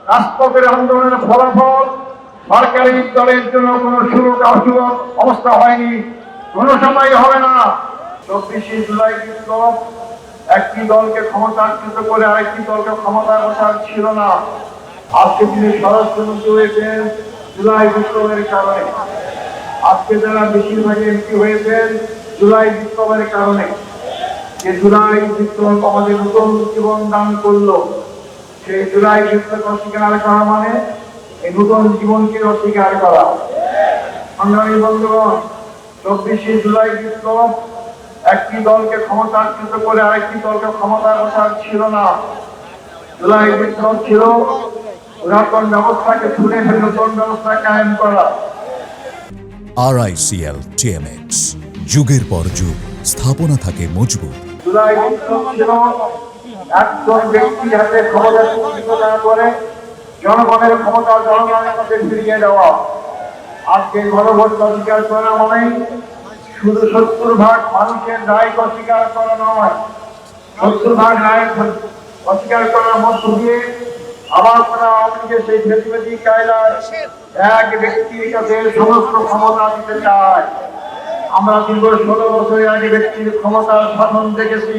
রাজপথের আন্দোলনের ফলাফল সরকারি দলের জন্য কোনো সুযোগ অসুখ অবস্থা হয়নি, কোনো সময় হবে না। 24শে জুলাই বিপ্লব একটি দলকে ক্ষমতাচ্যুত করে আরেকটি দলকে ক্ষমতায় বসার ছিল না। আজকে তিনি স্বরাষ্ট্রমন্ত্রী হয়েছেন জুলাই বিপ্লবের কারণে। আজকে যারা বেশিরভাগ এমপি হয়েছেন জুলাই বিপ্লবের কারণে। যে জুলাই বিপ্লব আমাদের নতুন জীবন দান করলো, সেই জুলাই বিপ্লব অস্বীকার করা মানে এই নতুন জীবনকে অস্বীকার করা। সংগ্রামী বন্ধুগণ, 24শে জুলাই বিপ্লব একটি দলকে ক্ষমতাচ্যুত করে আরেকটি দলকে ক্ষমতায় বসার ছিল না। জুলাই বিপ্লব ছিল পুরাতন ব্যবস্থাকে ছুড়ে ফেলে নতুন ব্যবস্থা কায়েম করা। RICL TMX, যুগের পর যুগ স্থাপনা থাকে মজবুত। জুলাই বিপ্লব ছিল একজন ব্যক্তির হাতে ক্ষমতা সুপ্রতিষ্ঠিত না করে জনগণের ক্ষমতা জনগণের কাছে ফিরিয়ে দেওয়া। আজকে গণভোট অস্বীকার করা মানে শুধু 70% মানুষের রায় অস্বীকার করা নয়, 70% রায় অস্বীকার করার মধ্য দিয়ে আবার তারা আমাকে সেই ফেসিলিটি কায়দায় এক ব্যক্তির কাছে সমস্ত ক্ষমতা দিতে চায়। আমরা দীর্ঘ 16 বছরে এক ব্যক্তির ক্ষমতার শাসন দেখেছি।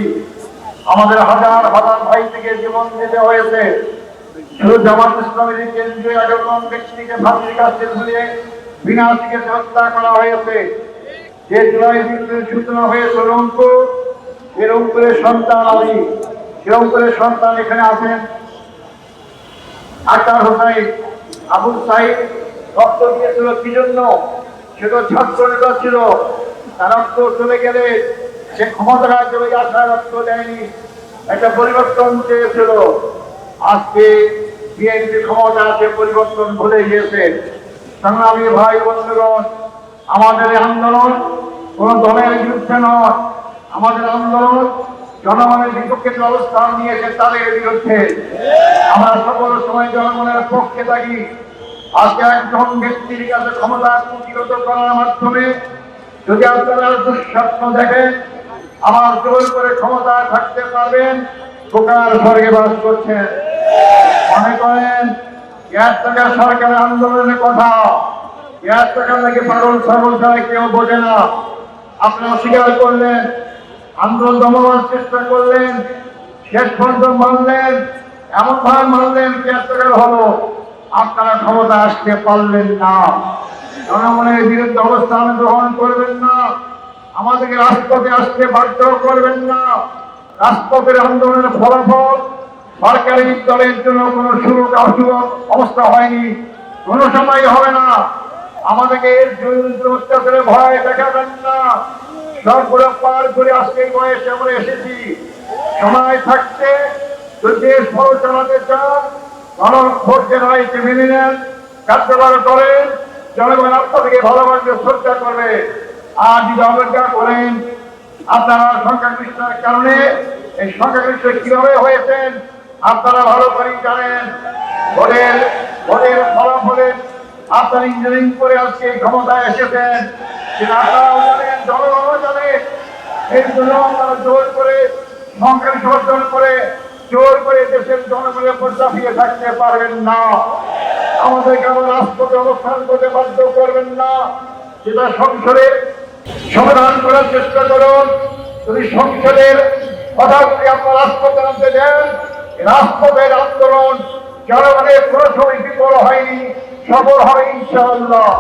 আমাদের হাজার হাজার ভাই থেকে জীবন দিতে হয়েছে। শুধু জামাত ইসলামের কেন্দ্রীয় একজন ব্যক্তিকে ফাঁসির কাছে ঝুলিয়ে বিনা চিকিৎসা হত্যা করা হয়েছে। যে জুলাই বিপ্লবের সূচনা হয়েছে রংপুর, সে রংপুরের সন্তান আমি, সে রংপুরের সন্তান এখানে আছেন। আক্তার হোসেন, আবুল সাহিদ রক্ত দিয়েছিল কি জন্য? সে তো ছাত্র নেতা ছিল। তার রক্ত চলে গেলে সে ক্ষমতায় চলে আসার রক্ত দেয়নি, একটা পরিবর্তন চেয়েছিল। আজকে বিএনপি ক্ষমতা আছে, পরিবর্তন ভুলে গিয়েছে। সংগ্রামী ভাই বন্ধুগণ, আমাদের আন্দোলন কোন দলের বিরুদ্ধে নয়, আমাদের আন্দোলন জনগণের বিপক্ষে অবস্থান নিয়েছে তাদের বিরুদ্ধে। আমরা সকল সময় জনগণের পক্ষে থাকি। আজকে একজন ব্যক্তির কাছে ক্ষমতা কুক্ষিগত করার মাধ্যমে যদি আপনারা দুঃস্বপ্ন দেখেন আমার জোর করে ক্ষমতায় থাকতে পারবেন, বোকার স্বর্গে বাস করছেন। মনে করেন সরকারের আন্দোলনের কথা, নাকি পাগল ছাগল ছাড়া কেউ বোঝে না। আপনারা স্বীকার করলেন, আন্দোলন দমানোর চেষ্টা করলেন, শেষ পর্যন্ত মানলেন, এমন ভাবে মানলেন কেয়ারটেকার হলো, আপনারা ক্ষমতা আসতে পারলেন না। জনগণের বিরুদ্ধে অবস্থান গ্রহণ করবেন না, আমাদেরকে রাজপথে আসতে বাধ্য করবেন না। রাজপথের আন্দোলনের ফলাফল সরকারি দলের জন্য কোনো সুযোগ অসুখ অবস্থা হয়নি, কোনো সময় হবে না। আমাদেরকে অত্যাচারে ভয় দেখাবেন না। সবগুলো পার করে আজকে এই বয়সে আমরা এসেছি। সময় থাকতে যদি দেশ ভালো চালাতে চান, গণভোটের রায়কে মেনে নেন, কার্যকর করেন, জনগণ আপনাদেরকে ভালোবাসবে, শ্রদ্ধা করবে। আর যদি অবজ্ঞা করেন, আপনারা সংখ্যাগরিষ্ঠতার কারণে, এই সংখ্যাগরিষ্ঠ কিভাবে হয়েছেন আপনারা ভালো করে জানেন। ভোটের ফলাফলে আপনারা ইঞ্জিনিয়ারিং করে আজকে ক্ষমতায় এসেছেন, আপনারাও জানেন, জনগণও জানে। এই জন্য আপনারা জোর করে সংখ্যাগরিষ্ঠ অর্জন করে জোর করে দেশের জনগণের উপর চাপিয়ে থাকতে পারবেন না। আমাদেরকে আবার রাজপথে অবস্থান করতে বাধ্য করবেন না। সেটা সংসদে সমাধান করার চেষ্টা করুন। যদি সংসদের কথা আপনার রাজপথে আনতে দেন, রাজপথের আন্দোলন জনগণের কোনো সময় বিফল হয়নি, সফল হবে ইনশাআল্লাহ।